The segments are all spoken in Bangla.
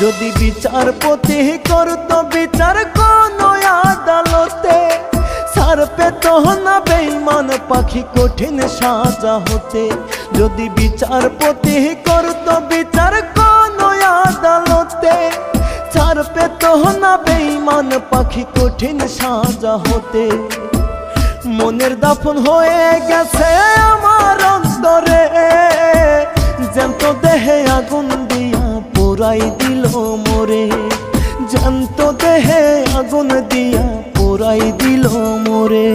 যদি বিচারপতি করত বিচার কোন আদালতে, ছাড় পেত না বেঈমান পাখি কঠিন সাজা হতে। যদি বিচারপতি করত বিচার কোন আদালতে, ছাড় পেত না বেঈমান পাখি কঠিন সাজা হতে। মনের দাফন হয়ে গেছে আমার অন্তরে, জ্যান্ত দেহে আগুন দিয়া পোড়াই দিল মোরে। জ্যান্ত দেহে আগুন দিয়া পোড়াই দিল মোরে।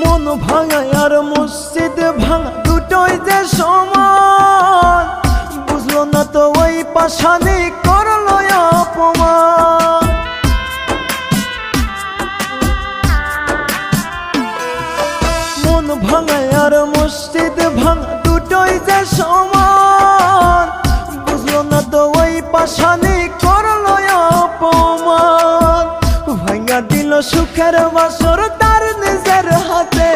মন ভাঙা আর মসজিদ ভাঙা দুটোই যে সমান, বুঝলো না তো ওই পাশানি করলো অপমান। মন ভাঙা আর মসজিদ ভাঙা দুটোই যে সমান, বুঝলো না তো ওই পাশানি করলো অপমান। ভাঙা দিল সুখের বাসর তার নিজের হাতে,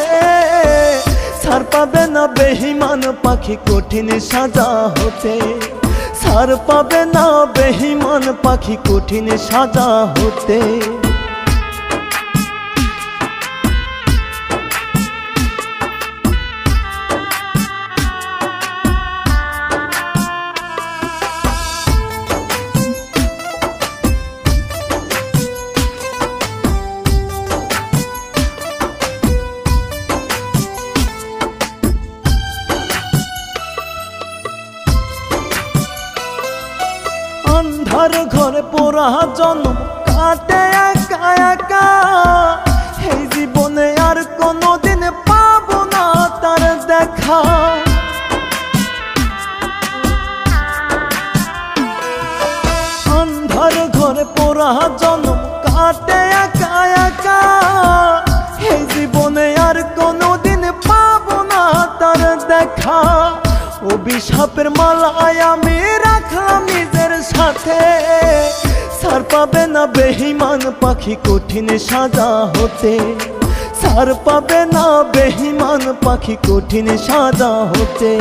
ছাড় পাবে না বেঈমান পাখি কঠিন সাজা হতে। ছাড় পাবে না বেঈমান পাখি কঠিন সাজা হতে। অন্ধার ঘরে পোড়া জন্ম কাটে একা একা, এই জীবনে আর কোনোদিন পাবো না তার দেখা। অন্ধার ঘরে পোড়া জন্ম কাটে একা একা, এই জীবনে আর কোনোদিন পাবো না তার দেখা। অভিশাপের মালায় আমি রাখলাম নিজের সাথে, ছাড় পাবে না বেঈমান পাখি কঠিন সাজা হতে। ছাড় পাবে না বেঈমান পাখি কঠিন সাজা হতে।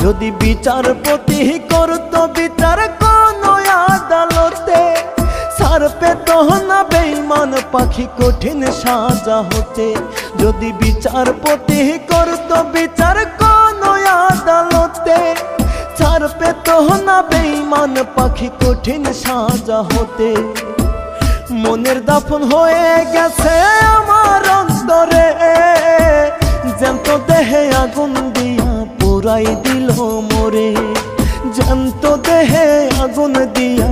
যদি বিচারপতি করত বিচার কোন আদালতে, ছাড় পেত না বেঈমান পাখি কঠিন সাজা হতে। যদি বিচারপতি করত বিচার কোন আদালতে, ছাড় পেত না বেঈমান পাখি কঠিন সাজা হতে। মনের দাফন হয়ে গেছে আমার অন্তরে, জ্যান্ত দেহে আগুন দিয়া পোড়াই দিল মোরে। জ্যান্ত দেহে আগুন দিয়া